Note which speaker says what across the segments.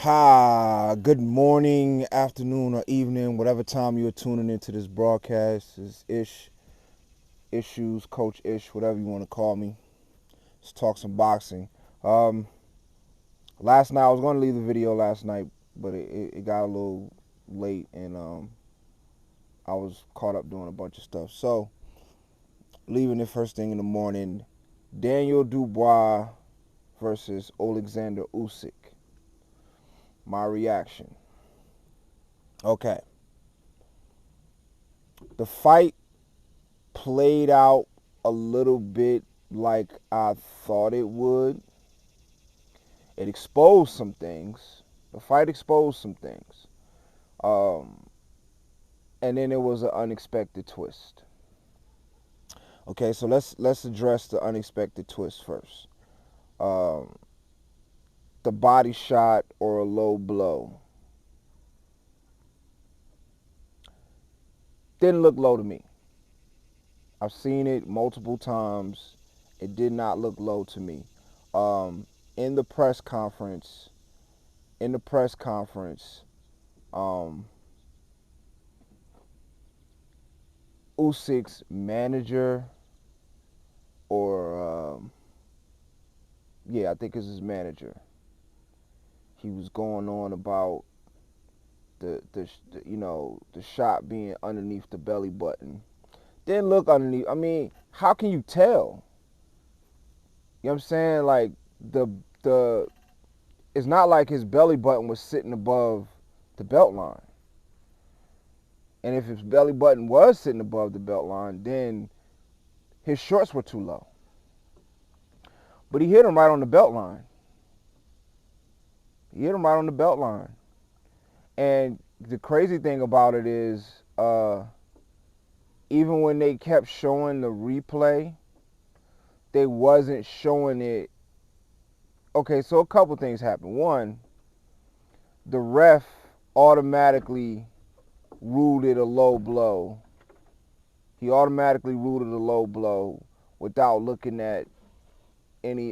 Speaker 1: Hi, good morning, afternoon, or evening, whatever time you're tuning into this broadcast. Is Issues, Coach Ish, whatever you want to call me. Let's talk some boxing. Um, Last night I was going to leave the video last night, but it got a little late, and I was caught up doing a bunch of stuff. So leaving it first thing in the morning. Daniel Dubois versus Alexander Usyk. My reaction. Okay, the fight played out a little bit like I thought it would. It exposed some things. The fight exposed some things. Um, and then it was an unexpected twist. Okay, so let's address the unexpected twist first. Um, the body shot or a low blow didn't look low to me. I've seen it multiple times. It did not look low to me. Um, in the press conference, in the press conference, um, Usyk's manager, or yeah, I think it's his manager. He was going on about the the shot being underneath the belly button. Didn't look underneath. I mean, how can you tell? You know what I'm saying? Like the the it's not like his belly button was sitting above the belt line. And if his belly button was sitting above the belt line, then his shorts were too low. But he hit him right on the belt line. He hit him right on the belt line. And the crazy thing about it is, even when they kept showing the replay, they wasn't showing it. Okay, so a couple things happened. One, the ref automatically ruled it a low blow. He automatically ruled it a low blow without looking at any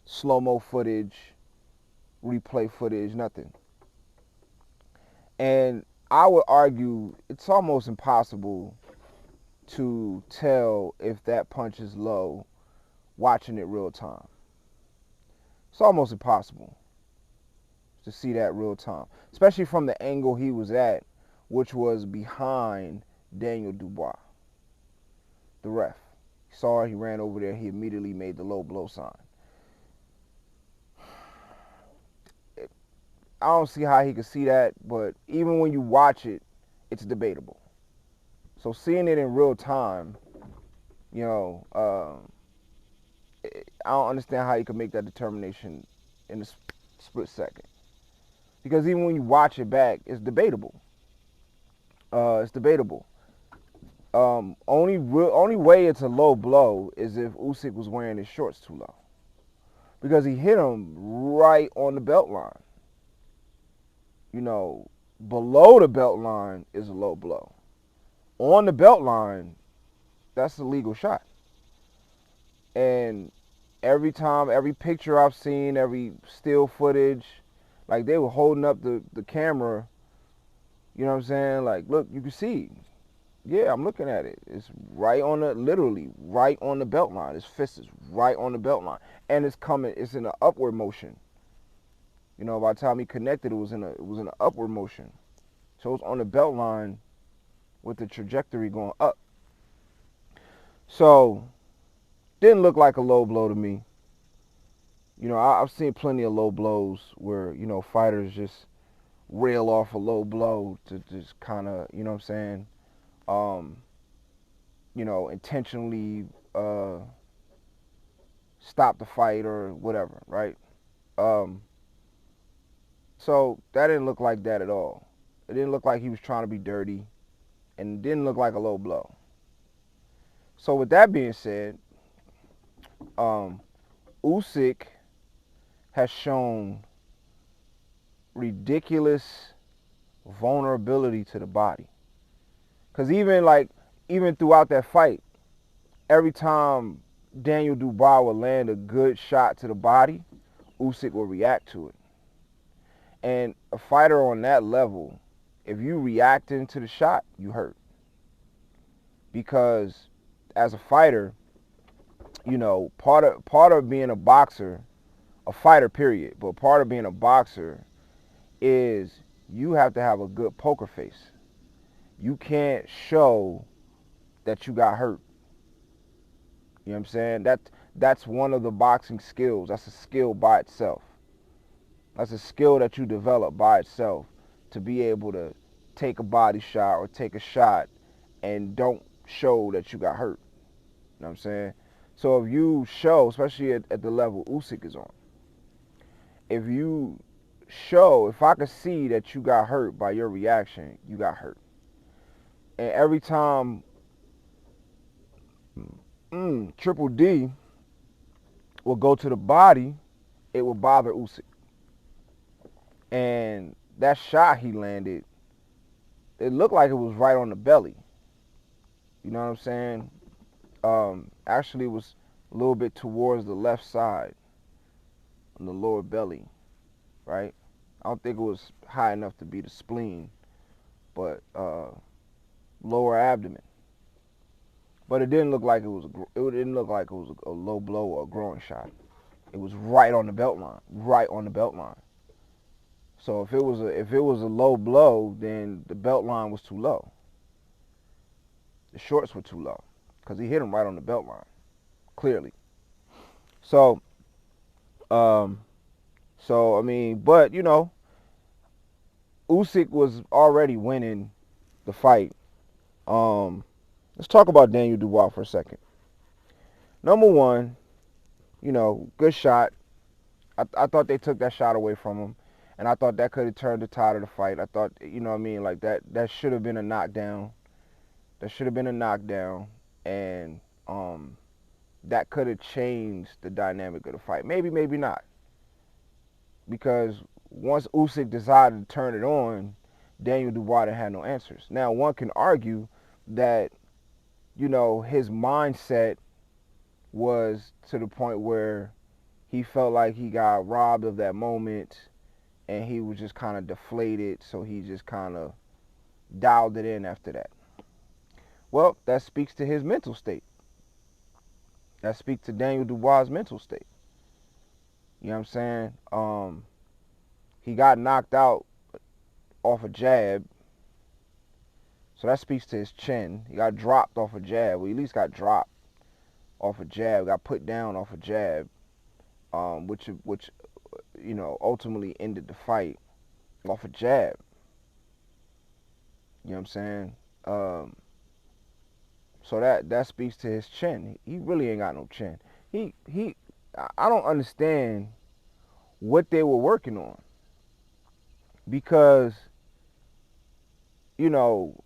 Speaker 1: slow-mo footage, replay footage, nothing. And I would argue it's almost impossible to tell if that punch is low watching it real time. It's almost impossible to see that real time, especially from the angle he was at, which was behind Daniel Dubois, the ref. He saw it, he ran over there, he immediately made the low blow sign. I don't see how he could see that, but even when you watch it, it's debatable. So seeing it in real time, you know, I don't understand how you could make that determination in a split second. Because even when you watch it back, it's debatable. It's debatable. Only way it's a low blow is if Usyk was wearing his shorts too low, because he hit him right on the belt line. You know, below the belt line is a low blow. On the belt line, that's a legal shot. And every time, every picture I've seen, every still footage, like they were holding up the camera, you know what I'm saying? Like, look, you can see. Yeah, I'm looking at it. It's right on the, literally right on the belt line. His fist is right on the belt line. And it's coming, it's in an upward motion. You know, by the time he connected, it was in an upward motion. So it's on the belt line with the trajectory going up. So, didn't look like a low blow to me. You know, I've seen plenty of low blows where, you know, fighters just rail off a low blow to just kind of, you know what I'm saying, you know, intentionally stop the fight or whatever, right? Um, so that didn't look like that at all. It didn't look like he was trying to be dirty, and it didn't look like a low blow. So with that being said, Usyk has shown ridiculous vulnerability to the body. Because even throughout that fight, every time Daniel Dubois would land a good shot to the body, Usyk would react to it. And a fighter on that level, if you reacting to the shot, you hurt. Because as a fighter, you know, part of being a boxer, a fighter period, but part of being a boxer is you have to have a good poker face. You can't show that you got hurt. You know what I'm saying? That's one of the boxing skills. That's a skill by itself. That's a skill that you develop by itself, to be able to take a body shot or take a shot and don't show that you got hurt. You know what I'm saying? So if you show, especially at the level Usyk is on, if you show, if I could see that you got hurt by your reaction, you got hurt. And every time Triple D will go to the body, it will bother Usyk. And that shot he landed, it looked like it was right on the belly. You know what I'm saying? Actually, it was a little bit towards the left side, on the lower belly, right? I don't think it was high enough to be the spleen, but lower abdomen. But it didn't look like it was. It didn't look like it was a low blow or a growing shot. It was right on the belt line, right on the belt line. So if it was a low blow, then the belt line was too low. The shorts were too low, because he hit him right on the belt line, clearly. So, I mean, but you know, Usyk was already winning the fight. Let's talk about Daniel Dubois for a second. Number one, you know, good shot. I thought they took that shot away from him, and I thought that could have turned the tide of the fight. I thought, you know what I mean, like that should have been a knockdown. That should have been a knockdown, and that could have changed the dynamic of the fight. Maybe, maybe not. Because once Usyk decided to turn it on, Daniel Dubois had no answers. Now, one can argue that, you know, his mindset was to the point where he felt like he got robbed of that moment, and he was just kind of deflated, so he just kind of dialed it in after that. Well, that speaks to his mental state. That speaks to Daniel Dubois' mental state. You know what I'm saying? He got knocked out off a jab, so that speaks to his chin. He got dropped off a jab. Well, he at least got dropped off a jab, got put down off a jab, which you know, ultimately ended the fight off a jab. You know what I'm saying? So that speaks to his chin. He really ain't got no chin. I don't understand what they were working on, because, you know,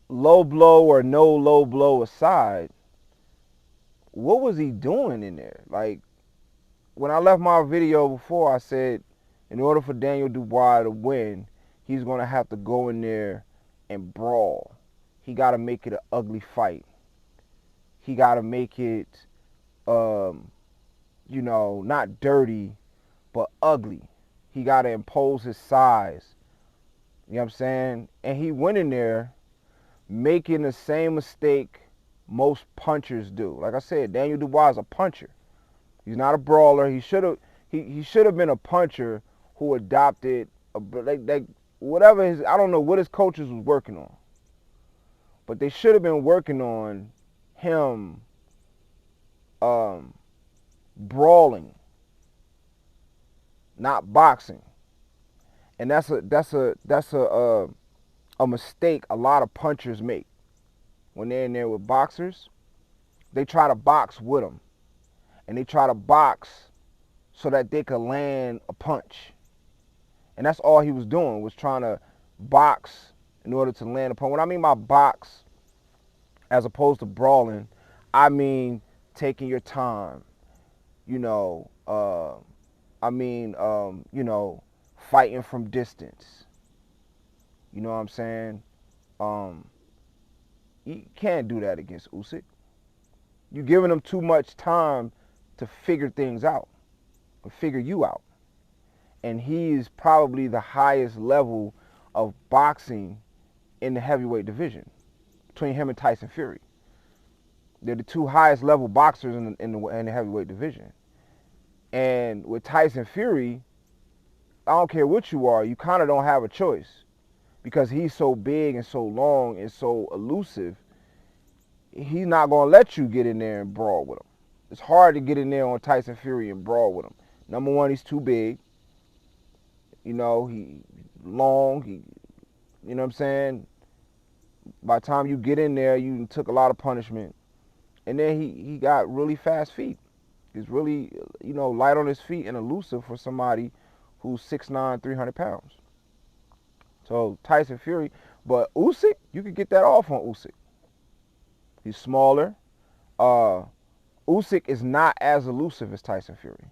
Speaker 1: low blow or no low blow aside, what was he doing in there? Like, when I left my video before, I said, in order for Daniel Dubois to win, he's going to have to go in there and brawl. He got to make it an ugly fight. He got to make it, you know, not dirty, but ugly. He got to impose his size. You know what I'm saying? And he went in there making the same mistake most punchers do. Like I said, Daniel Dubois is a puncher. He's not a brawler. He should have been a puncher who adopted like whatever his, I don't know what his coaches was working on, but they should have been working on him brawling, not boxing. And that's a mistake a lot of punchers make when they're in there with boxers. They try to box with them, and they try to box so that they could land a punch. And that's all he was doing, was trying to box in order to land a punch. When I mean by box, as opposed to brawling, I mean taking your time. You know, you know, fighting from distance. You know what I'm saying? You can't do that against Usyk. You're giving him too much time to figure things out, or figure you out. and he is probably the highest level of boxing in the heavyweight division between him and Tyson Fury. They're the two highest level boxers in the heavyweight division. And with Tyson Fury, I don't care what you are, you kind of don't have a choice because he's so big and so long and so elusive. He's not going to let you get in there and brawl with him. It's hard to get in there on Tyson Fury and brawl with him. Number one, he's too big. You know, he long. You know what I'm saying? By the time you get in there, you took a lot of punishment. And then he got really fast feet. He's really, light on his feet and elusive for somebody who's 6'9", 300 pounds. So Tyson Fury, but Usyk, you could get that off on Usyk. He's smaller. Usyk is not as elusive as Tyson Fury.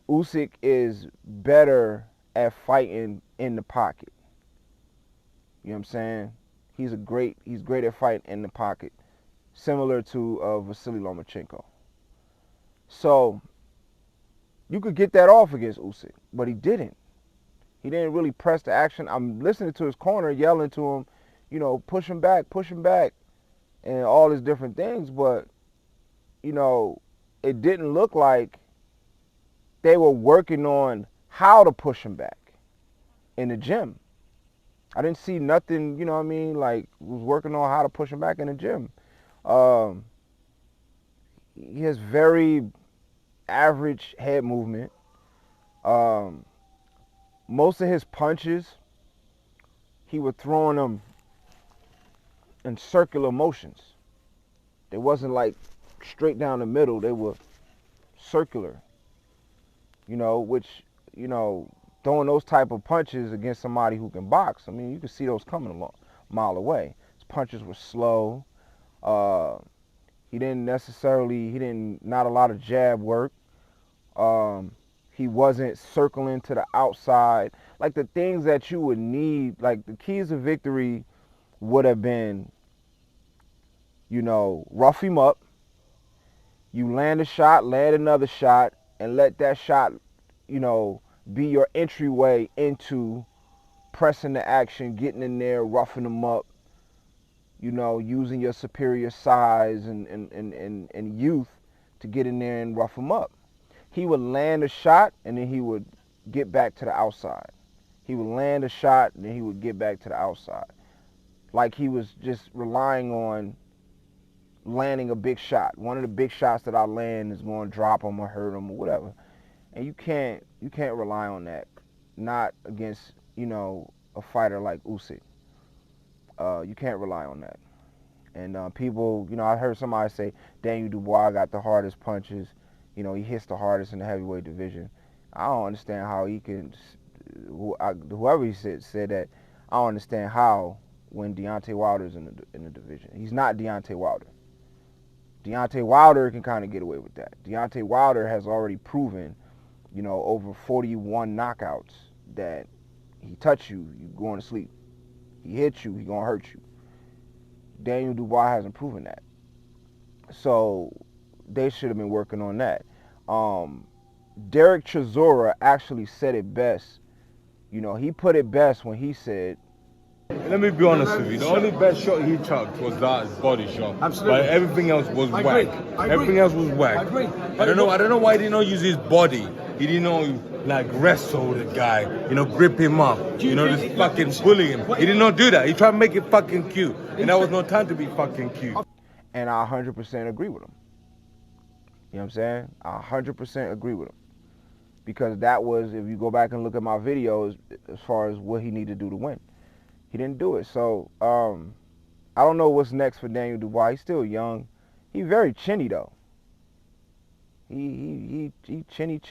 Speaker 1: Usyk is better at fighting in the pocket. You know what I'm saying? He's great at fighting in the pocket, similar to Vasily Lomachenko. So you could get that off against Usyk, but he didn't. He didn't really press the action. I'm listening to his corner yelling to him, push him back, and all these different things, but, it didn't look like they were working on how to push him back in the gym. I didn't see nothing, like was working on how to push him back in the gym. He has very average head movement. Most of his punches, he was throwing them in circular motions. They wasn't like straight down the middle. They were circular. Which, throwing those type of punches against somebody who can box, I mean, you can see those coming a mile away. His punches were slow. He didn't not a lot of jab work. He wasn't circling to the outside. Like the things that you would need, like the keys of victory would have been, rough him up. You land a shot, land another shot, and let that shot, be your entryway into pressing the action, getting in there, roughing them up, using your superior size and youth to get in there and rough them up. He would land a shot, and then he would get back to the outside. He would land a shot, and then he would get back to the outside. Like he was just relying on landing a big shot. One of the big shots that I land is going to drop him or hurt him or whatever. And you can't rely on that. Not against, a fighter like Usyk. You can't rely on that. And people, I heard somebody say Daniel Dubois got the hardest punches. He hits the hardest in the heavyweight division. I don't understand how he can, whoever he said that, I don't understand how when Deontay Wilder's in the division. He's not Deontay Wilder. Deontay Wilder can kind of get away with that. Deontay Wilder has already proven, over 41 knockouts that he touch you, you going to sleep. He hits you, he going to hurt you. Daniel Dubois hasn't proven that. So they should have been working on that. Derek Chisora actually said it best. He put it best when he said,
Speaker 2: let me be honest with you. The only best shot he chucked was that body shot.
Speaker 3: Absolutely.
Speaker 2: But everything else was whack. Everything else was whack.
Speaker 3: I agree.
Speaker 2: I don't know why he did not use his body. He did not wrestle the guy. Grip him up. Just fucking bully him. He did not do that. He tried to make it fucking cute. And that was no time to be fucking cute.
Speaker 1: And I 100% agree with him. You know what I'm saying? I 100% agree with him. Because that was, if you go back and look at my videos, as far as what he needed to do to win. He didn't do it. So, I don't know what's next for Daniel Dubois. He's still young. He's very chinny, though. He chinny.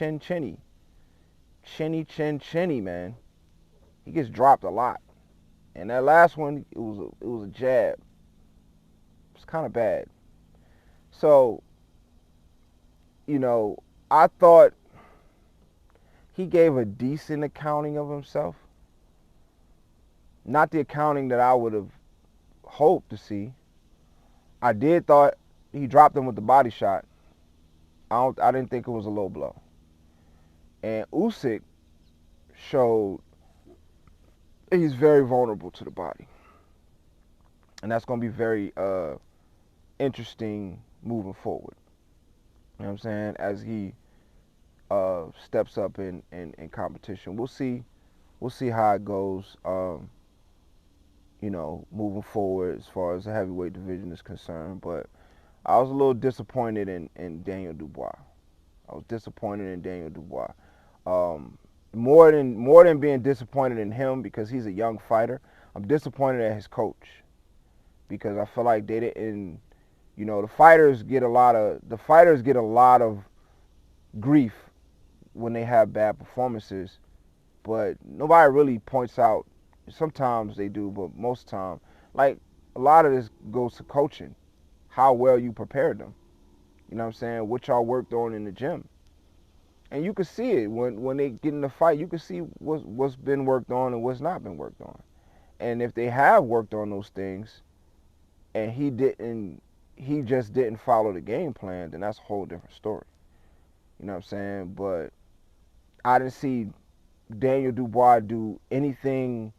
Speaker 1: Chinny, man. He gets dropped a lot. And that last one, it was a jab. It's kind of bad. So, I thought he gave a decent accounting of himself. Not the accounting that I would have hoped to see. I did thought he dropped him with the body shot. I didn't think it was a low blow. And Usyk, showed he's very vulnerable to the body. And that's going to be very interesting moving forward. You know what I'm saying? As he steps up in competition. We'll see. We'll see how it goes, moving forward as far as the heavyweight division is concerned. But I was a little disappointed in Daniel Dubois. I was disappointed in Daniel Dubois. More than being disappointed in him because he's a young fighter, I'm disappointed at his coach because I feel like they didn't. The fighters get a lot of grief when they have bad performances, but nobody really points out. Sometimes they do, but most of the time, like a lot of this goes to coaching, how well you prepared them. You know what I'm saying? What y'all worked on in the gym. And you can see it when they get in the fight. You can see what's been worked on and what's not been worked on. And if they have worked on those things, and he just didn't follow the game plan, then that's a whole different story. You know what I'm saying? But I didn't see Daniel Dubois do anything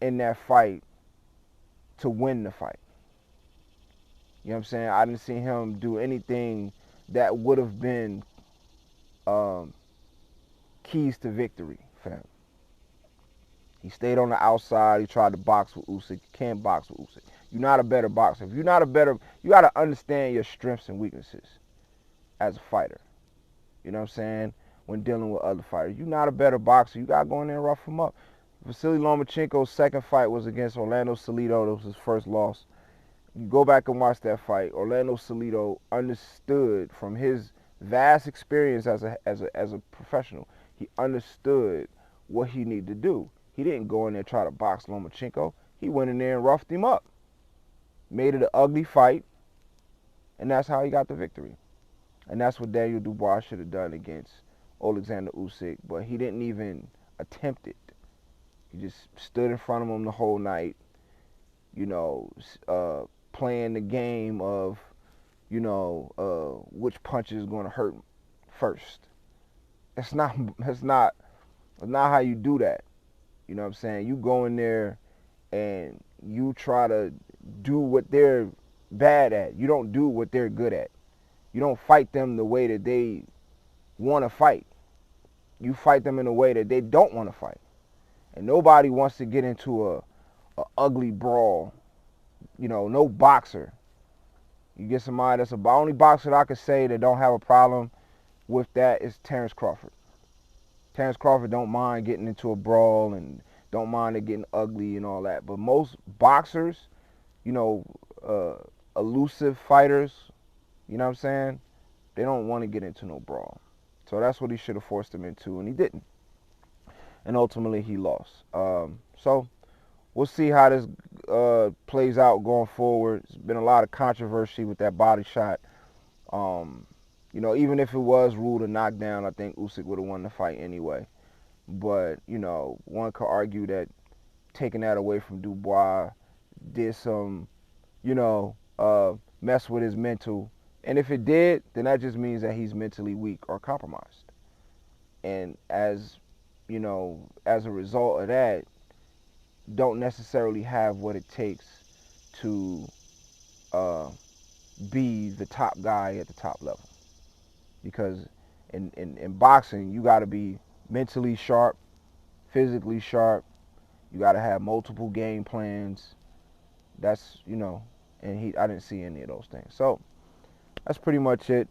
Speaker 1: in that fight to win the fight. You know what I'm saying? I didn't see him do anything that would have been keys to victory for him. He stayed on the outside. He tried to box with Usyk. You can't box with Usyk. You're not a better boxer. If you're not a better, you got to understand your strengths and weaknesses as a fighter. You know what I'm saying? When dealing with other fighters. You're not a better boxer. You got to go in there and rough him up. Vasily Lomachenko's second fight was against Orlando Salido. That was his first loss. You go back and watch that fight. Orlando Salido understood from his vast experience as a professional. He understood what he needed to do. He didn't go in there and try to box Lomachenko. He went in there and roughed him up. Made it an ugly fight. And that's how he got the victory. And that's what Daniel Dubois should have done against Alexander Usyk. But he didn't even attempt it. He just stood in front of him the whole night, playing the game of, which punch is going to hurt first. That's not how you do that. You know what I'm saying? You go in there and you try to do what they're bad at. You don't do what they're good at. You don't fight them the way that they want to fight. You fight them in a way that they don't want to fight. And nobody wants to get into a ugly brawl. No boxer. You get somebody that's the only boxer that I could say that don't have a problem with that is Terrence Crawford. Terrence Crawford don't mind getting into a brawl and don't mind it getting ugly and all that. But most boxers, elusive fighters, you know what I'm saying? They don't want to get into no brawl. So that's what he should have forced him into, and he didn't. And ultimately he lost. So we'll see how this plays out going forward. There's been a lot of controversy with that body shot. Even if it was ruled a knockdown, I think Usyk would have won the fight anyway. But, one could argue that taking that away from Dubois did some, mess with his mental. And if it did, then that just means that he's mentally weak or compromised. And as a result of that, don't necessarily have what it takes to be the top guy at the top level. Because in boxing, you got to be mentally sharp, physically sharp. You got to have multiple game plans. That's, and I didn't see any of those things. So that's pretty much it.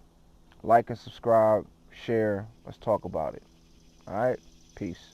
Speaker 1: Like and subscribe, share. Let's talk about it. All right? Peace.